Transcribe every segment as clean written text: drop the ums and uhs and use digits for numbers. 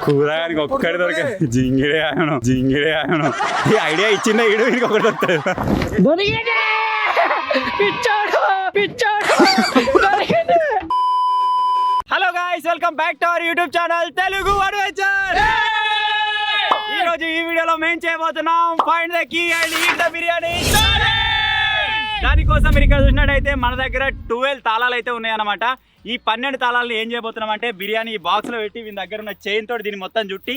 కూరగాయనికి ఒక్కడి దొరికే జింగిడే ఆయను ఈ ఐడియా ఇచ్చిందా ఈడు వీడికి ఒకటి దొరుకుతుంది. Hello guys, welcome back to our YouTube channel Telugu adventure. ఈ రోజు ఈ వీడియోలో మేము చేయబోతున్నాం find the key and eat the biryani. దానికోసం మీరు ఇక్కడ చూసినట్టయితే మన దగ్గర 12 తాళాలు అయితే ఉన్నాయన్నమాట. ఈ 12 తాళాలను ఏం చేయబోతున్నాం అంటే బిర్యానీ బాక్స్ లో పెట్టి వీని దగ్గర ఉన్న చైన్ తోటి దీన్ని మొత్తం చుట్టి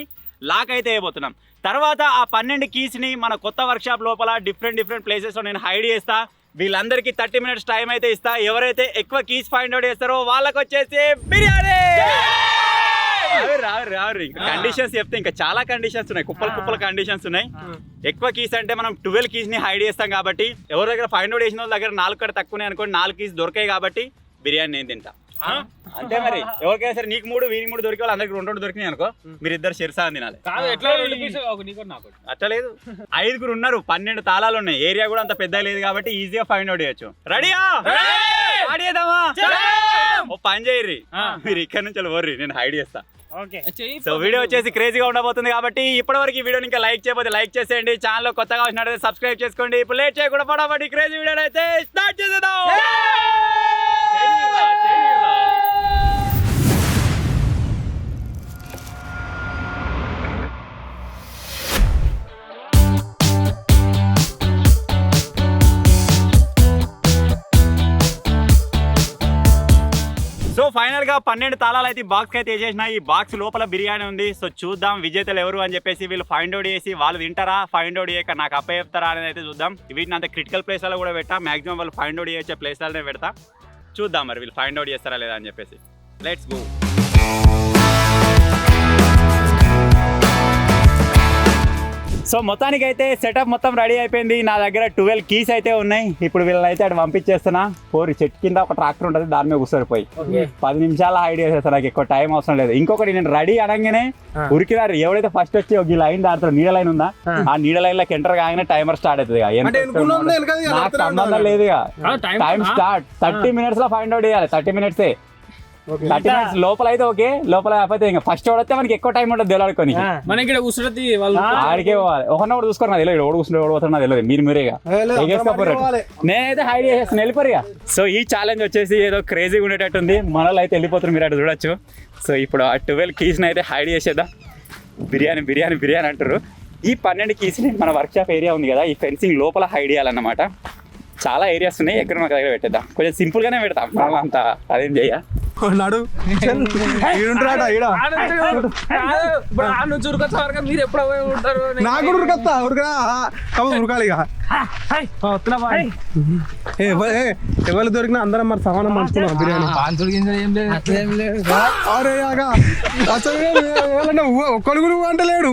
లాక్ అయితే వేయబోతున్నాం. తర్వాత ఆ 12 కీస్ ని మన కొత్త వర్క్ షాప్ లోపల డిఫరెంట్ ప్లేసెస్ లో నేను హైడ్ చేస్తా. వీళ్ళందరికీ 30 మినిట్స్ టైం అయితే ఇస్తా. ఎవరైతే ఎక్కువ కీస్ ఫైండ్ అవుట్ చేస్తారో వాళ్ళకి వచ్చేసి బిర్యానీ. రావు ఇంకా కండిషన్స్ చెప్తే ఇంకా చాలా కండిషన్స్ ఉన్నాయి, కుప్పల కండిషన్స్ ఉన్నాయి. ఎక్కువ కీస్ అంటే మనం 12 కీస్ ని హైడ్ చేస్తాం కాబట్టి ఎవరి దగ్గర ఫైండ్ అవుట్ చేసిన వాళ్ళ దగ్గర 4 కడ తక్కువనే అనుకోండి, 4 కీస్ దొరికాయి కాబట్టి బిర్యానీ నేను తింటా. అంతే మరి. ఎవరికైనా సరే నీకు 3 వీనికి 3 దొరికి వాళ్ళు అందరికి 2 దొరికినాయి అనుకో, మీరు ఇద్దరు షెర్సా తినాలి. అట్లా లేదు, 5 ఉన్నారు, 12 తాళాలు ఉన్నాయి. ఏరియా కూడా అంత పెద్ద లేదు కాబట్టి ఈజీగా ఫైండ్ అవుట్ చేయొచ్చు. రెడీయా? ఆడేద్దామా? ఓ పని చేయర్రి, మీరు ఇక్కడ నుంచి వర్రి, నేను హైడ్ చేస్తా. సో వీడియో వచ్చేసి క్రేజీగా ఉండబోతుంది కాబట్టి ఇప్పటివరకు ఈ వీడియోని ఇంకా లైక్ చేయకపోతే లైక్ చేసేయండి. ఛానల్ కొత్తగా వచ్చినట్లయితే సబ్స్క్రైబ్ చేసుకోండి. ఇప్పుడు లేట్ చేయకుండా ఫటాఫట్ క్రేజీ వీడియో అయితే స్టార్ట్ చేసేద్దాం. సో ఫైనల్ గా 12 తాళాలు అయితే బాక్స్ అయితే వేసేసిన. ఈ బాక్స్ లోపల బిర్యానీ ఉంది. సో చూద్దాం విజేతలు ఎవరు అని చెప్పేసి. వీళ్ళు ఫైండ్ అవుట్ చేసి వాళ్ళు తింటారా, ఫైండ్ అవుట్ చేయక నాకు అప్ప చెప్తారా అనేది అయితే చూద్దాం. వీటిని అంత క్రిటికల్ ప్లేస్లలో కూడా పెట్టా, మాక్సిమం వాళ్ళు ఫైండ్ అవుట్ చేసే ప్లేస్లనే పెడతా. చూద్దాం మరి వీళ్ళు ఫైండ్ అవుట్ చేస్తారా లేదా అని చెప్పేసి. Let's go. సో మొత్తానికి అయితే సెటప్ మొత్తం రెడీ అయిపోయింది. నా దగ్గర 12 కీస్ అయితే ఉన్నాయి. ఇప్పుడు వీళ్ళని అయితే అటు పంపించేస్తున్నా. చెట్టు కింద ఒక ట్రాక్టర్ ఉంటుంది, దాని మీద కూర్చొని 10 నిమిషాలు హైడ్ చేసేస్తాను. నాకు ఎక్కువ టైం అవసరం లేదు. ఇంకొకటి, నేను రెడీ అనగానే ఉరికినారు. ఎవరైతే ఫస్ట్ వచ్చి ఒక లైన్ దాంట్లో నీడ లైన్ ఉందా, ఆ నీడ లైన్ లోకి ఎంటర్ కాగానే టైమర్ స్టార్ట్ అవుతుంది. నాకు సంబంధం లేదు. టైం స్టార్ట్ 30 మినిట్స్ లో ఫైండ్ అవుట్ చేయాలి. 30 మినిట్సే. 30 మినిట్స్ లోపల అయితే ఓకే, లోపల కాకపోతే ఇంకా ఫస్ట్ వస్తే మనకి ఎక్కువ టైం ఉంటుంది తెలియడుకొని. ఆడికే పోవాలి. ఒకనొకటి చూసుకోరు, నాకు తెలియదు. ఓడి కూర్చుంటే ఓడిపోతారు నాకు తెలియదు. మీరేగా నేనైతే హైడ్ చేసేస్తాను, వెళ్ళిపోయా. సో ఈ ఛాలెంజ్ వచ్చేసి ఏదో క్రేజీగా ఉండేటట్టుంది. మనలో అయితే వెళ్ళిపోతారు, మీరు అటు చూడొచ్చు. సో ఇప్పుడు ఆ 12 కీస్ని అయితే హైడ్ చేసేద్దాం. బిర్యానీ అంటారు. ఈ 12 కీస్ని మన వర్క్ షాప్ ఏరియా ఉంది కదా, ఈ ఫెన్సింగ్ లోపల హైడ్ చేయాలన్నమాట. చాలా ఏరియాస్ ఉన్నాయి, ఎక్కడ మన దగ్గర పెట్టేద్దాం. కొంచెం సింపుల్ గానే పెడతాం, మళ్ళీ అంత అదేం చెయ్య. మీరు ఎప్పుడు నాకు కూడా ఉరకత్తా ఉరకాలి. ఎవరు దొరికినా అందరం మరి సమానం పంచుకున్నాం బిర్యానీ. ఒక్కడు కూడా అంటలేడు.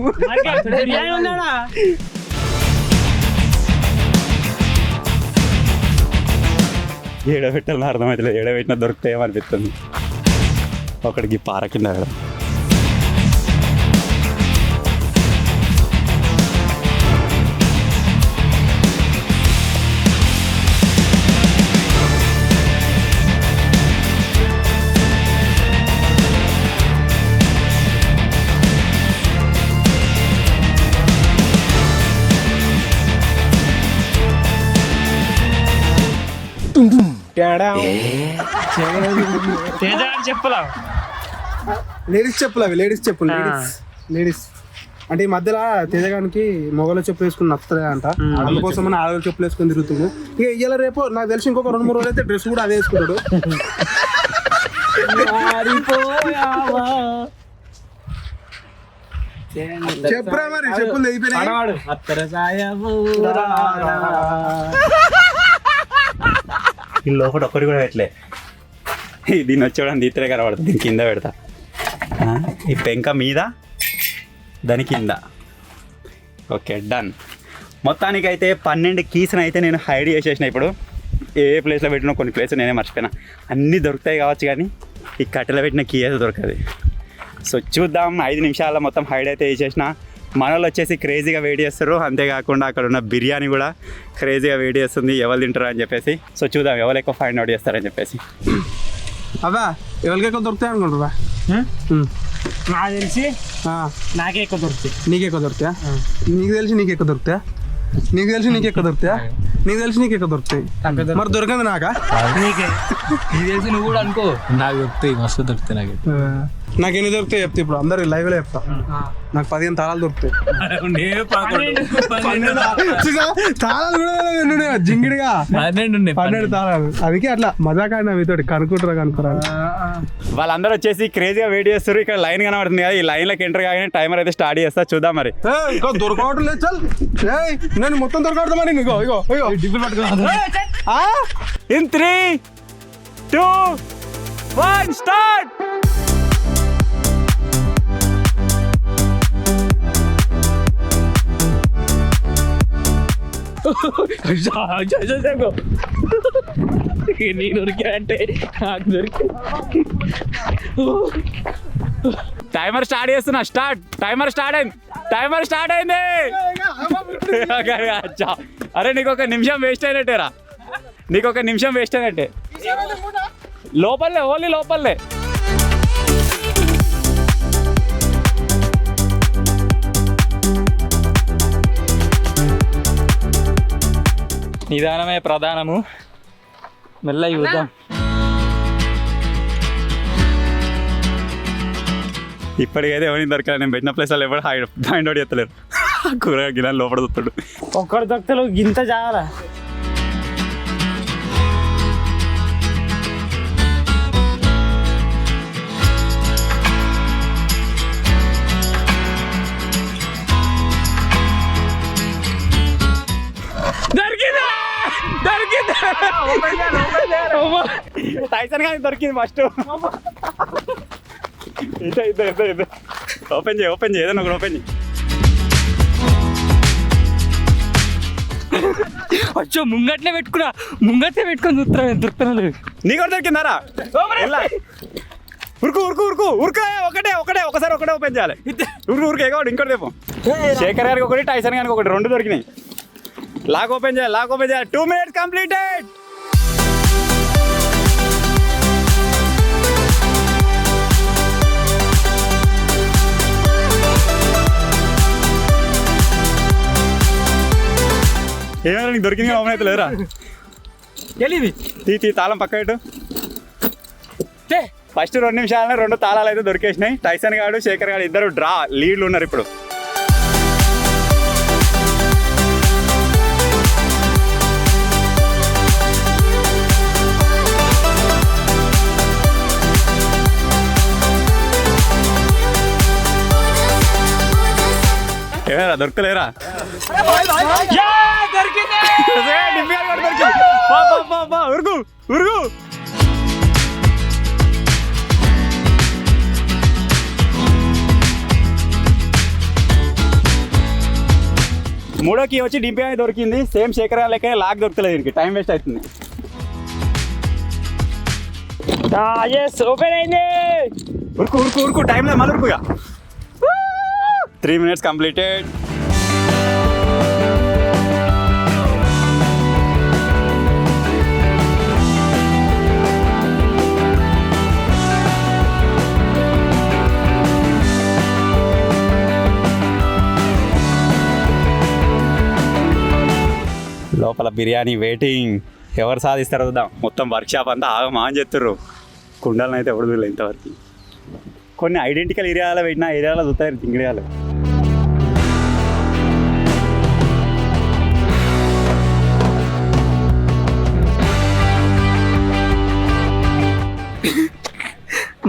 ఏడబెట్టాలని అర్థమవుతలేదు. ఏడబెట్టినా దొరుకుతాయేమనిపిస్తుంది. ఒకడికి పార కింద వేయడం. లేడీస్ చెప్పులు అవి, లేడీస్ అంటే ఈ మధ్యలో తేజగానికి మొగల చెప్పులు వేసుకుని నచ్చలే అంట. అందుకోసం మన ఆడవాళ్ళ చెప్పులు వేసుకుని తిరుగుతుంది. ఇక ఇయ్యాల రేపు నాకు తెలిసి ఇంకొక 2-3 రోజులు అయితే డ్రెస్ కూడా అదే వేసుకుంటాడు. చెప్పురా మరి, చెప్పులు తెగిపోయినాయి. ఈ లోపల ఒక్కటి కూడా పెట్టలే. దీన్ని వచ్చేవాడు తీతరే కనబడుతుంది. దీని కింద పెడతా. ఈ పెంక మీద, దాని కింద. Okay, done. మొత్తానికి అయితే 12 కీస్ని అయితే నేను హైడ్ చేసేసిన. ఇప్పుడు ఏ ప్లేస్లో పెట్టినా కొన్ని ప్లేస్ నేనే మర్చిపోయినా. అన్నీ దొరుకుతాయి కావచ్చు, కానీ ఈ కట్టెలో పెట్టిన కీ అయితే దొరకదు. సో చూద్దాం. 5 నిమిషాల్లో మొత్తం హైడ్ అయితే వేసేసిన. మనలో వచ్చేసి క్రేజీగా వెయిట్ చేస్తారు. అంతేకాకుండా అక్కడ ఉన్న బిర్యానీ కూడా క్రేజీగా వెయిట్ చేస్తుంది, ఎవరు తింటారు అని చెప్పేసి. సో చూద్దాం ఎవరు ఎక్కువ ఫైండ్ అవుట్ చేస్తారని చెప్పేసి. అబ్బా ఎవరికి ఎక్కువ దొరుకుతాయి అనుకుంటారా? నాకు తెలిసి నాకే ఎక్కువ దొరుకుతాయి. నీకు ఎక్కువ దొరుకుతాయా? నీకు తెలిసి నీకు ఎక్కువ దొరుకుతాయా? నీకు తెలిసి నీకు ఎక్కువ దొరుకుతాయా? నీకు తెలిసి నీకు ఎక్కువ దొరుకుతాయి. మరి దొరకంది నాకా? నీకే ఇది తెలిసి నువ్వు కూడా అనుకో. నాకు దొరుకుతాయి, మస్తు దొరుకుతాయి నాకు. నాకు ఎన్ని దొరుకుతాయి చెప్తే ఇప్పుడు అందరు లైవ్ లో చెప్తా. నాకు 15 తాళాలు దొరుకుతాయి. తాళాలు కూడా జింగిడిగా 12 తాళాలు. అందుకే అట్లా మజాకాడినా మీతో కనుక్కుంటారా కనుక్కోరా. వాళ్ళందరూ వచ్చేసి క్రేజీగా వెయిట్ చేస్తారు. ఇక్కడ లైన్ కనబడుతుంది కదా, ఈ లైన్ లోకి ఎంటర్ కాగానే టైమర్ అయితే స్టార్ట్ చేస్తా. చూద్దాం మరి. ఇంకా దొరకవటం లేదు. చల్ నేను మొత్తం దొరకడతా మరి. ఇగో ఇగో ఇగో ఇన్ 3, 2, 1 స్టార్ట్. నీ దొరికా అంటే నాకు దొరికి. టైమర్ స్టార్ట్ చేస్తున్నా. స్టార్ట్. టైమర్ స్టార్ట్ అయింది. టైమర్ స్టార్ట్ అయింది. అచ్చా, అరే నీకు ఒక నిమిషం వేస్ట్ అయినట్టేరా. నీకు ఒక నిమిషం వేస్ట్ అయినట్టే. లోపలే, ఓన్లీ లోపలే. నిదానమే ప్రధానము. మెల్ల చూద్దాం. ఇప్పటికైతే ఎవరిని దొరకలేదు. నేను పెట్టిన ప్లేస్ ఎవరు ఫైండ్ అవుట్ చేస్తలేరు. కూరగాయ గిన్నె లోపల చూస్తాడు. ఒక్కడు దొక్కలు గింత చాలా. టైసన్ కానీ దొరికింది ఫస్ట్. ఓపెన్ చేయి, ఓపెన్ చేయి, ఏదైనా ఒకటి ఓపెన్ చేయి. అచ్చో ముంగట్లే పెట్టుకొని చూస్తున్నా, దొరుకుతున్నా లేదు. నీకు కూడా దొరికిందారా? ఉరుకు ఉరుకు ఉరుకు ఉరుకు. ఒకసారి ఒకటే ఓపెన్ చేయాలి. ఉరుకు ఎగవాడు. ఇంకోటి రేపు శేఖర్ గారికి ఒకటి, టైసన్ గారికి ఒకటి, 2 దొరికినాయి. లాక్ ఓపెన్ చేయాలి. 2 minutes కంప్లీటెడ్. ఏమైనా నీకు దొరికింది ఓపెన్ అయితే లేరా? తీ తాళం పక్క పెట్టు. ఫస్ట్ 2 నిమిషాలనే 2 తాళాలు అయితే దొరికేసినాయి. టైసన్ గాడు, శేఖర్ గాడు ఇద్దరు లీడ్లు ఉన్నారు ఇప్పుడు. ఏమైనా దొరకలేరా? ఉరుగు ఉరుగు. మూడో కీ వచ్చి డిపి దొరికింది. సేమ్ శేఖర్ లెక్క లాక్ దొరకలేదు. దీనికి టైం వేస్ట్ అవుతుంది. ఓపెన్ అయింది. ఉరుకు ఉరుకు ఉరుకు. టైం లేదు, మళ్ళీ ఉరుకుగా. 3 minutes కంప్లీటెడ్. లోపల బిర్యానీ వెయిటింగ్. ఎవరు సాధిస్తారో చూద్దాం. మొత్తం వర్క్షాప్ అంతా ఆగమాని చెప్తారు. కుండలను అయితే ఎవరు చూడలేదు ఇంతవరకు. కొన్ని ఐడెంటికల్ ఏరియాలో పెట్టిన ఏరియాలో చూస్తారు తింగడియాలు.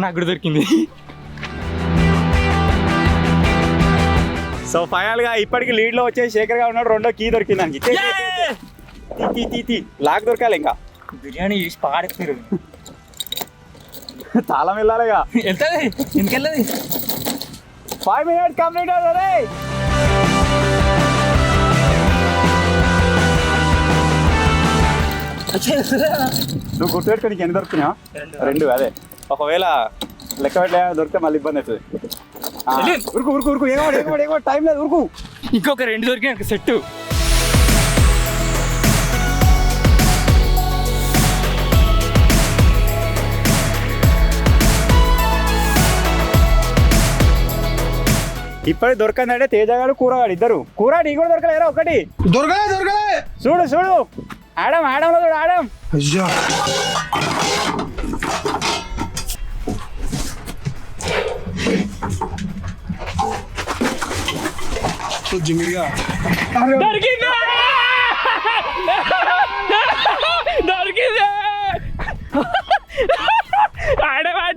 నాకు కూడా దొరికింది. సో ఫైనల్గా ఇప్పటికి లీడ్లో వచ్చేసి శేఖర్ గా ఉన్నాడు. 2వ కీ దొరికింది దానికి. లాక్ దొరకాలి. ఇంకా బిర్యానీ చేసి పాడేస్తారు. తాళం వెళ్ళాలిగా. వెళ్తుంది ఎందుకెళ్ళది. 5 minutes కంప్లీట్ అవుతుంది. నువ్వు గుర్తుపెట్టుకో. నీకు ఎన్ని దొరుకుతున్నావు? 2. అదే ఒకవేళ లెక్క పెట్టలే దొరికితే మళ్ళీ ఇబ్బంది అవుతుంది. ఉరుకు ఉరుకు ఉరుకు. ఏమో టైం లేదు. ఉరుకు. ఇంకొక 2 దొరికినాయి సెట్. ఇప్పటి దొరకందంటే తేజగాడు కూరగాడు ఇద్దరు కూరగాడు ఈ కూడా దొరకలేరా ఒకటి దొరకలే చూడు చూడు ఆడంలో చూడు ఆడం అయ్యా జింగిడిగా దొరికిందా దొరికిందే ఆడవాళ్ళ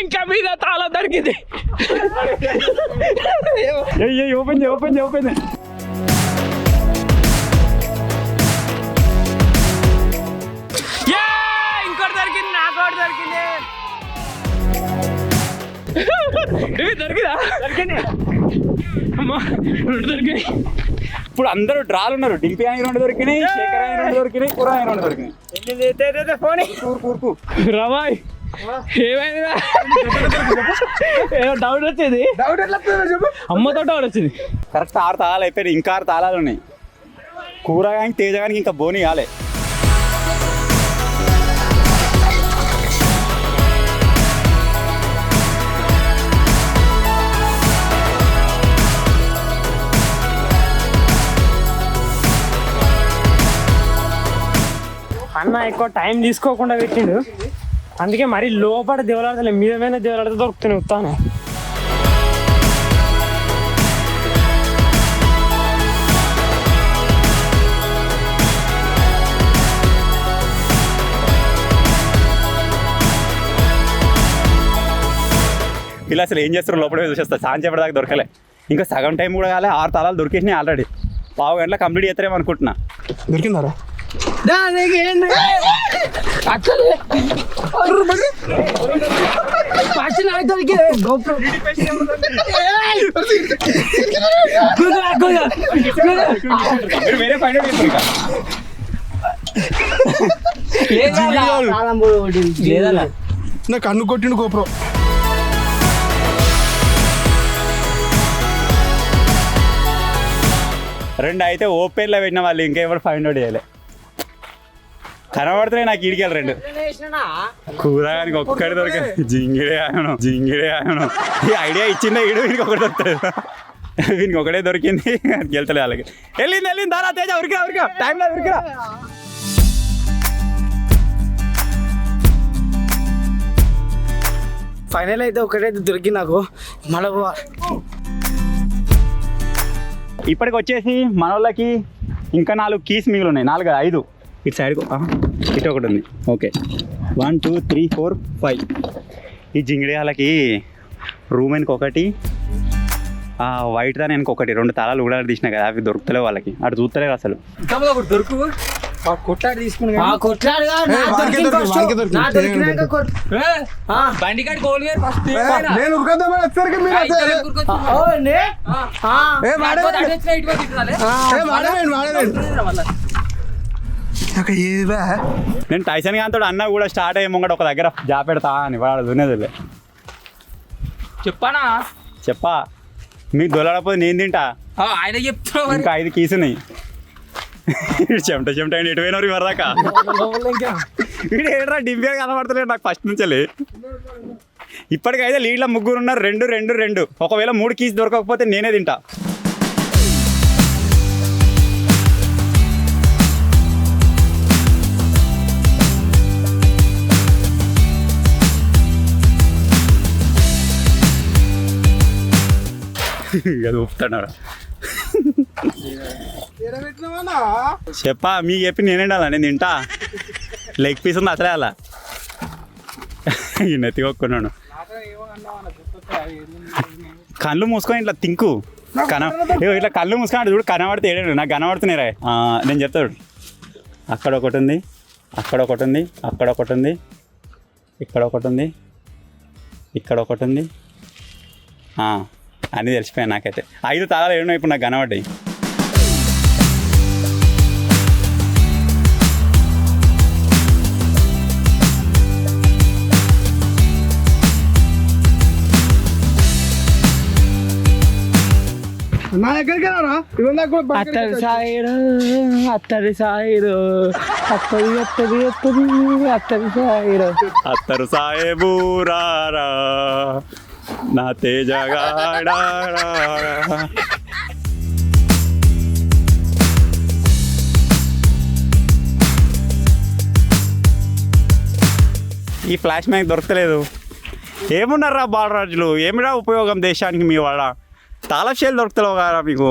ఇంకా మీద తాళం దొరికింది ఓపెన్ చేయి ఇంకోటి దొరికింది నాకు ఒకటి దొరికింది దొరికిందా దొరికింది అమ్మా రెండు దొరికాయి ఇప్పుడు అందరూ డ్రాలు ఉన్నారు డింపి ఆయన రెండు దొరికినాయి శేఖర్ ఆయన రెండు దొరికినాయి కూర ఆయన రెండు దొరికినాయి ఫోన్ కూర్కు రవాయ్ ఏమైందా ఏదో డౌట్ వచ్చేది అమ్మతో డౌట్ వచ్చింది కరెక్ట్ 6 తాళాలు అయిపోయినాయి ఇంకా 6 తాళాలు ఉన్నాయి కూరగాయకి తేజగానికి ఇంకా బోని కాలే అన్న ఎక్కువ టైం తీసుకోకుండా పెట్టిండు అందుకే మరీ లోపల దేవులాడతలే మీద దేవులాడితే దొరుకుతున్నాయి ఉత్తాను ఇలా అసలు ఏం చేస్తారు లోపల చూసేస్తా సాయం చెప్పడానికి దొరకలే ఇంకా సగం టైం కూడా కాలే 6 తాళాలు దొరికేసినాయి ఆల్రెడీ పావు గంటల కంప్లీట్ చేస్తారేమో అనుకుంటున్నా దొరికిందారా వేరే ఫైండ్ అవుట్ చేస్తారు నా కన్ను కొట్టిండు గోప్రో రెండు అయితే ఓపెన్లో పెట్టిన వాళ్ళు ఇంకెవరు ఫైండ్ అవుట్ చేయలే కనబడుతున్నాయి నాకు ఈడికెళ్ళి రెండు కూరగానికి ఒక్కటి దొరిక జింగిడే ఆయను ఈ ఐడియా ఇచ్చిందే ఈడు వీనికి ఒకటి దొరుకుతుంది వీనికి ఒకటే దొరికింది వెళ్తలే వాళ్ళకి వెళ్ళింది దారా తేజ ఉరికిరా టైంలో ఉరికిరా ఫైనల్ అయితే ఒకటైతే దొరికి నాకు మళ్ళీ ఇప్పటికి వచ్చేసి మన వాళ్ళకి ఇంకా 4 కీస్ మిగిలి ఉన్నాయి 4 5 ఇటు సైడ్కు ఇటు ఒకటి ఉంది ఓకే 1 2 3 4 5 ఈ జింగిడి వాళ్ళకి రూమ్ వెనక ఒకటి వైట్ దాని వెనక ఒకటి 2 తాళాలు కూడా తీసినా కదా అవి దొరుకుతలే వాళ్ళకి అటు చూస్తలేరు అసలు దొరుకు కొట్లాడి తీసుకుని బండికాడి గోల్ ఫస్ట్ నేను టైసన్ గాంతో అన్న కూడా స్టార్ట్ అయ్యే ముంగట ఒక దగ్గర జాపెడతా అని వాడు దునేదిలే చెప్పా మీకు దొలడపోతే నేను తింటా ఆయన చెప్తా ఇంకా 5 కీస్ ఉన్నాయి చెమట అండి ఎటువైనా వరదాకా వీడు ఏడ్రా డింపే కనబడతలేదు నాకు ఫస్ట్ నుంచి ఇప్పటికైతే లీడ్లో 3 ఉన్నారు 2 ఒకవేళ 3 కీస్ దొరకకపోతే నేనే తింటా అది ఊపుతున్నాడు చెప్పా మీకు చెప్పి నేనేండాలా నేను తింటా లెగ్ పీస్ ఉంది అసలే అలా నెత్తి కొక్కున్నాను కళ్ళు మూసుకొని ఇట్లా తింకు ఇట్లా కళ్ళు మూసుకొని చూడు కనబడితే ఏడాడు నాకు కనబడుతున్నాయి నేను చెప్తాడు అక్కడ ఒకటి ఉంది అక్కడ ఒకటి ఉంది అక్కడ ఒకటి ఉంది ఇక్కడ ఒకటి ఉంది ఇక్కడ ఒకటి ఉంది అన్నీ తెలిసిపోయాయి నాకైతే 5 తాళాలు ఏడున్నాయి ఇప్పుడు నాకు కనబడ్డాయి నా దగ్గరికి అత్తడి సాయిరు అత్తరు సాయేబు రారా నా తేజగాడా. ఈ ఫ్లాష్ మ్యాక్ దొరకలేదు. ఏమున్నారా బాలరాజులు, ఏమిరా ఉపయోగం దేశానికి మీ వాళ్ళ? తాళషేలు దొరుకుతలేవు కదా మీకు.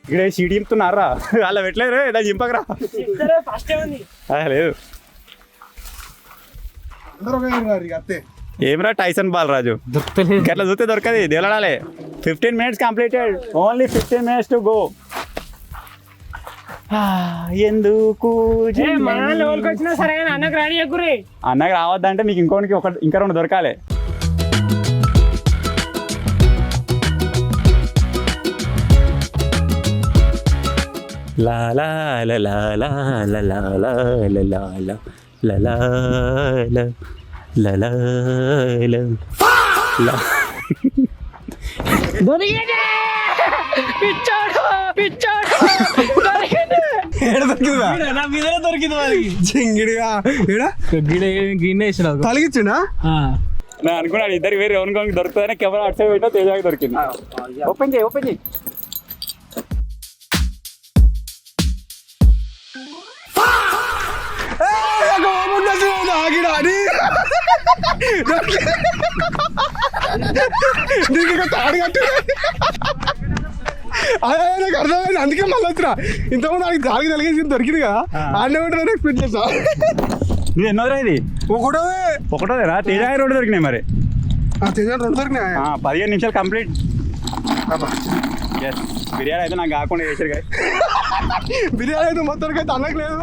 ఇక్కడ సీట్ చింపుతున్నారా? అలా పెట్టలేరు, దాన్ని చింపకరా. లేదు ఏమిరా టైసన్ బాలరాజు, అట్లా చూస్తే దొరకది. దేలాడాలి. 15 minutes completed, only 15 minutes to go. ఎందుకు వచ్చినా సరే అన్నకు రాని ఎక్కురే. అన్నకు రావద్దంటే మీకు ఇంకా 2 దొరకాలి. లా లా లా లా లా లా లా లా లా లా లా లా లా లా లా లా. దొరికింది పిచ్చాడు పిచ్చాడు నా మీద దొరికింది వాళ్ళకి చింగిడిగా గిన్నె తలిగించుడా. నేను అనుకున్నాను ఇద్దరికి వేరే ఎవరికి దొరుకుతుందని కెమెరా అటు సైడ్ పెట్టా, తేజాకి దొరికింది. ఓపెన్ చేయి, ఓపెన్ చేయి. అదే నాకు అర్థమైంది, అందుకే మళ్ళీ వచ్చిన. ఇంతకుముందు అది గాలికి తలిగేసి దొరికింది కదా, ఆడనే ఉంటుంది ఎక్స్పెక్ట్ చేస్తా. ఇది ఎన్నోదిరా? ఇది ఒకటోదేరా. తేజాకి 2 దొరికినాయి మరి. 2 దొరికినాయి. 15 నిమిషాలు కంప్లీట్. బిర్యానీ అయితే నాకు కాకుండా చేశారు కదా. బిర్యానీ అయితే మొత్తానికి అయితే అన్నకు లేదు,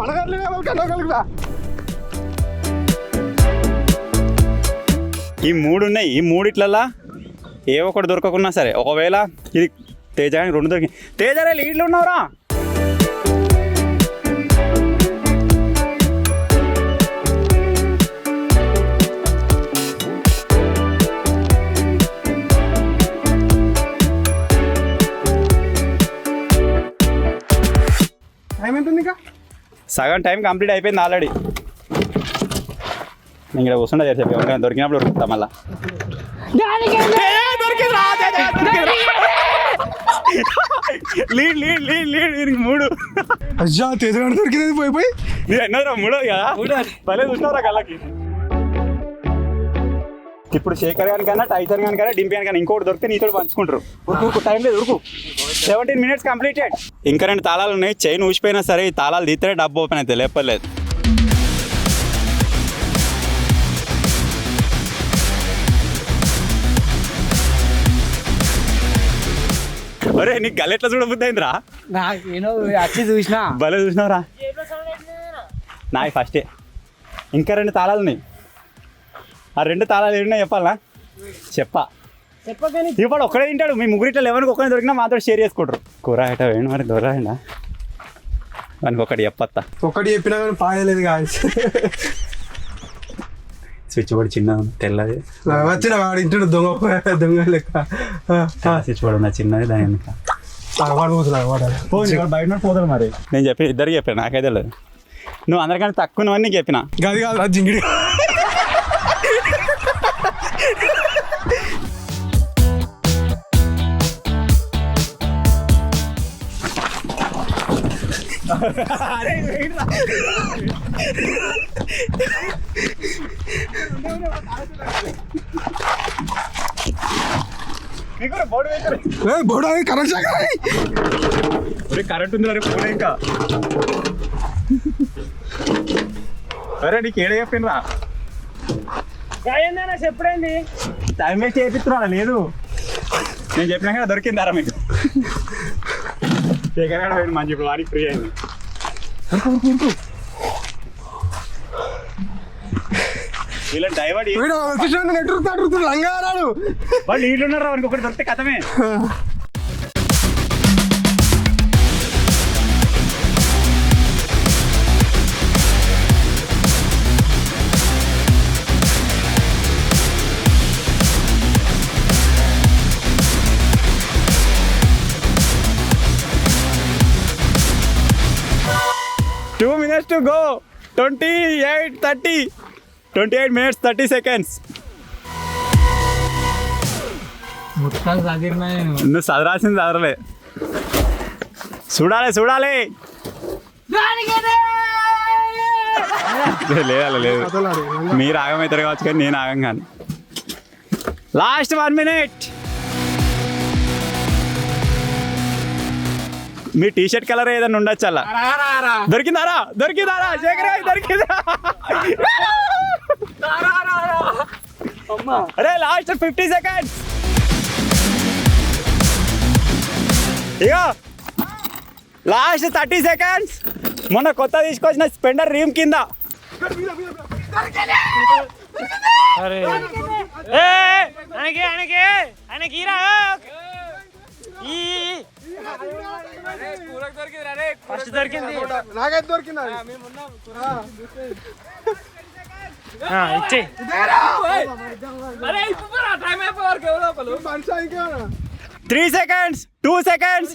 మన కన్నా. ఈ 3 ఉన్నాయి. ఈ 3 ఏ ఒకటి దొరకకున్నా సరే, ఒకవేళ ఇది తేజాకి 2 దొరికి. తేజారే లీడ్లు ఉన్నావురా. టైం ఎంత ఉంది? ఇంకా సగం టైం కంప్లీట్ అయిపోయింది ఆల్రెడీ. నేను ఇక్కడ కూర్చుంటా చెప్పి ఎవరికైనా దొరికినప్పుడు దొరుకుతా మళ్ళా. Lead lead lead lead 3. అజ్జా తేజగాడు దొరికింది పోయి. నేను ఎన్నోరా 3 కదా, భలే చూసినవరా కళ్ళకి. ఇప్పుడు శేఖర్ గానికైనా టైసన్ గానికైనా డింపి గానికైనా ఇంకోటి దొరికితే నీతో పంచుకుంటారు. ఉరుకు టైం లేదు, ఉరుకు. 17 minutes కంప్లీటెడ్. ఇంకా 2 తాళాలు ఉన్నాయి. చైన్ ఊసిపోయినా సరే ఈ తాళాలు తీస్తే డబ్బు ఓపెన్ అవుతుంది, లేపలేదు. అరే నీకు గల్ ఎట్లా చూడబుద్ది అయిందిరా? వచ్చి చూసినా భలే చూసినావురా. నాయి ఫస్టే. ఇంకా 2 తాళాలు ఉన్నాయి. ఆ 2 తాళాలు ఏడున్నా చెప్పాలా? చెప్పని ఇప్పుడు ఒక్కడే తింటాడు. మీ 3 ఇట్లా 11కి ఒక్కడే దొరికినా మాతో షేర్ చేసుకుంటారు. కూర ఐట వేయండి మరి దొరకండా మనకి ఒకటి చెప్పత్తా. ఒకటి చెప్పినా కానీ పాయలేదు కాదు. స్విచ్ బోర్డ్ చిన్న తెల్లది వచ్చిన వాడు ఇంటి దొంగ లెక్క. స్విచ్ బోర్డ్ ఉన్న చిన్నది, దాని వెనక బయట పోతాడు మరి. నేను చెప్పి ఇద్దరికి చెప్పాను, నాకైతే లేదు. నువ్వు అందరికంటే తక్కువని చెప్పిన. గది కాదు జింగిడి. బోర్డు కరెంట్ ఉంది అరే ఫోన్ ఇంకా. అరే నీకు ఏడ చెప్పిండ్రా? చెప్పండి టైం వేస్ట్ చేపిస్తున్నా. లేదు నేను చెప్పినా కదా దొరికిందారా మీకు. ఎక్కడ మంచి ఇప్పుడు వారికి ఫ్రీ అయింది. ఇలా డైవర్ట్ లంగారాడు వాళ్ళు నీళ్ళు ఉన్నారు. వానికి ఒకటి దొరికితే కథమే. Two minutes to go. 28 minutes 30 seconds. మొత్తం చదివినా నువ్వు చదరాల్సింది చదరలే. చూడాలి లేదు మీరు ఆగమవుతారు కావచ్చు కానీ నేను ఆగం కాను. Last 1 minute. మీ టీ షర్ట్ కలర్ ఏదైనా ఉండొచ్చు అలా. దొరికిందారా శేఖర్ దొరికిందా? అరే లాస్ట్ 50 seconds. ఇగో లాస్ట్ 30 seconds. మొన్న కొత్త తీసుకొచ్చిన స్పెండర్ రీమ్ కింద. అరే ఆయనకి ఫస్ట్ దొరికింది. నాకైతే దొరికిందా? ఇచ్చే 3 seconds, 2 seconds,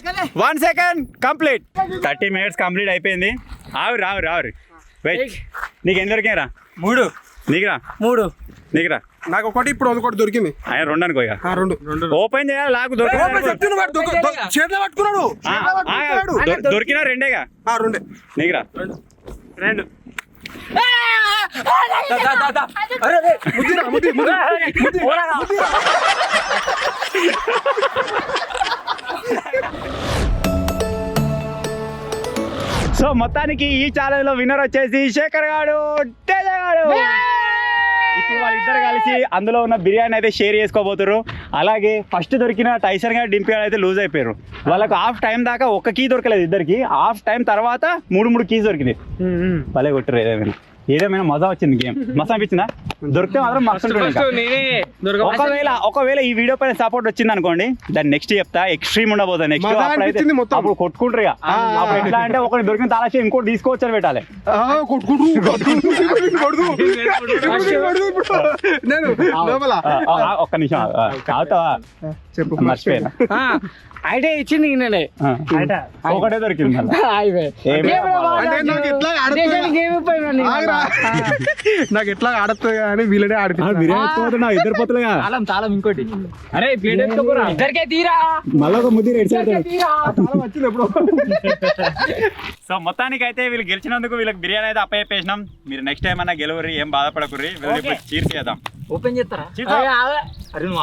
1 second complete. 30 minutes complete అయిపోయింది. ఆవిరి వెయిట్. నీకు ఎన్ని దొరికినారా? 3. నీకురా 3. నీకురా నాకు ఒకటి ఇప్పుడు ఒకటి దొరికింది. ఆయన 2 అనుకో. ఇక 2 ఓపెన్ చేయాలి. నాకు చేతిలో పట్టుకున్నాడు. దొరికినా 2గా. 2 నీకురా 2. సో మొత్తానికి ఈ ఛాలెంజ్ లో విన్నర్ వచ్చేసి శేఖర్ గాడు, తేజ గాడు. ఇప్పుడు వాళ్ళిద్దరు కలిసి అందులో ఉన్న బిర్యానీ అయితే షేర్ చేసుకోబోతున్నారు. అలాగే ఫస్ట్ దొరికిన టైసన్ గారు డింపి అయితే లూజ్ అయిపోయారు. వాళ్ళకు హాఫ్ టైం దాకా ఒక కీ దొరకలేదు ఇద్దరికి. హాఫ్ టైం తర్వాత 3 కీస్ దొరికింది. భలే కొట్టారు. ఏదేమైనా మజా వచ్చింది. గేమ్ మస్తు అనిపించిందా? దొరికితే మాత్రం మస్తు ఉంటుంది. ఒకవేళ ఈ వీడియో పైన సపోర్ట్ వచ్చింది అనుకోండి, దాన్ని నెక్స్ట్ చెప్తా ఎక్స్ట్రీమ్ ఉండబోతుంది. నెక్స్ట్ అప్పుడు కొట్టుకుంటారు. ఇక అప్పుడు ఎట్లా అంటే ఒకటి దొరికిన తాళాచి ఇంకోటి తీసుకోవచ్చు అని పెట్టాలి. ఒక్క నిమిషం అవుతావా? చెప్పు. మర్చిపోయినా ఐడియా ఇచ్చింది నేనే. ఒకటే దొరికింది. నాకు ఎట్లా ఆడుతుంది కానీ వీళ్ళనే ఆడిపోతున్నా. ఇద్దరు పోతులుగా తాళం ఇంకోటి. అరే ప్లేట్ ఇద్దరికే తీరా. మళ్ళీ ఒక ముద్దు వచ్చింది ఎప్పుడు. సో మొత్తానికి అయితే వీళ్ళు గెలిచినందుకు వీళ్ళకి బిర్యానీ అయితే అప్పచెప్పేసినాం. మీరు నెక్స్ట్ టైం అన్నా గెలవరి, ఏం బాధపడకుర్రి. వీళ్ళకి చీర్ చేద్దాం. ఓపెన్ చేస్తారా? అరే నువ్వు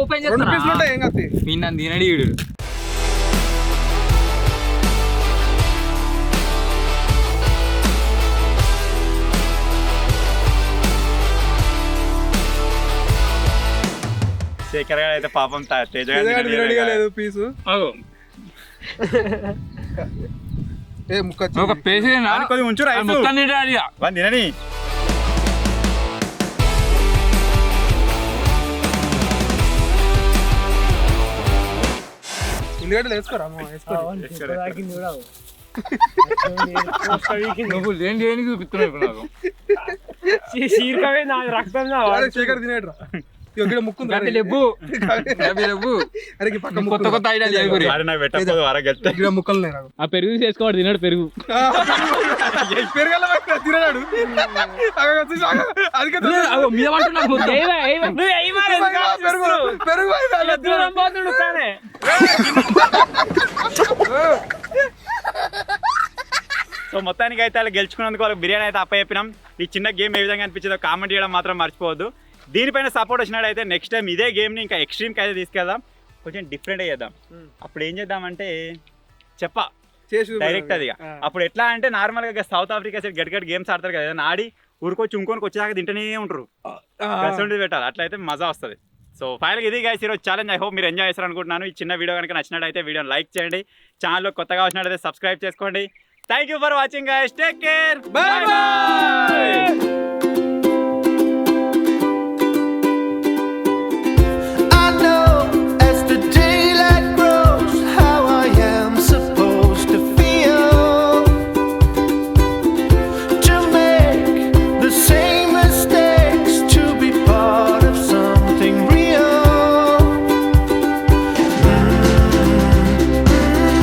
ఓపెన్ చేస్తా. ఏం కాదు. మీ నన్ను తినడి వీడు. శేఖర్ గారు అయితే పాపం తేజ లేదు పీసు. ఒక పేసి కొద్దిగా ఉంచు. మొత్తం తినని. ఉల్లిగడ్డలు వేసుకోరా? నువ్వు దేనికి చూపిస్తున్నావు ఇప్పుడు నాకు? రక్తం శేఖర్ తినేట్రా. ముక్కు కొత్త కొత్త ఐడియా ముక్కలు ఆ పెరుగు చేసుకోవాడు. తిన్నాడు పెరుగు. తినడాడు. సో మొత్తానికి అయితే వాళ్ళు గెలుచుకున్నందుకు వాళ్ళకి బిర్యానీ అయితే అప్పచెప్పినాం. ఈ చిన్న గేమ్ ఏ విధంగా అనిపించిందో కామెంట్ చేయడం మాత్రం మర్చిపోవద్దు. దీనిపైన సపోర్ట్ వచ్చినట్టయితే నెక్స్ట్ టైం ఇదే గేమ్ని ఇంకా ఎక్స్ట్రీమ్కి అయితే తీసుకెళ్దాం. కొంచెం డిఫరెంట్ చేద్దాం. అప్పుడు ఏం చేద్దామంటే డైరెక్ట్ అది. అప్పుడు ఎట్లా అంటే నార్మల్గా సౌత్ ఆఫ్రికా సైడ్ గట్టి గేమ్స్ ఆడతారు కదా, ఆడి ఊరికొచ్చి ఇంకొనికి వచ్చేదాకా తింటూనే ఉంటారు. పెట్టాలి, అట్లయితే మజా వస్తుంది. సో ఫైనల్గా ఇది గైస్ ఈరోజు ఛాలెంజ్. ఐ హోప్ మీరు ఎంజాయ్ చేస్తారు అనుకుంటున్నాను. ఈ చిన్న వీడియో కనుక నచ్చినట్టయితే వీడియోని లైక్ చేయండి. ఛానల్లో కొత్తగా వచ్చినట్టయితే సబ్స్క్రైబ్ చేసుకోండి. Thank you for watching guys. Take care. By by.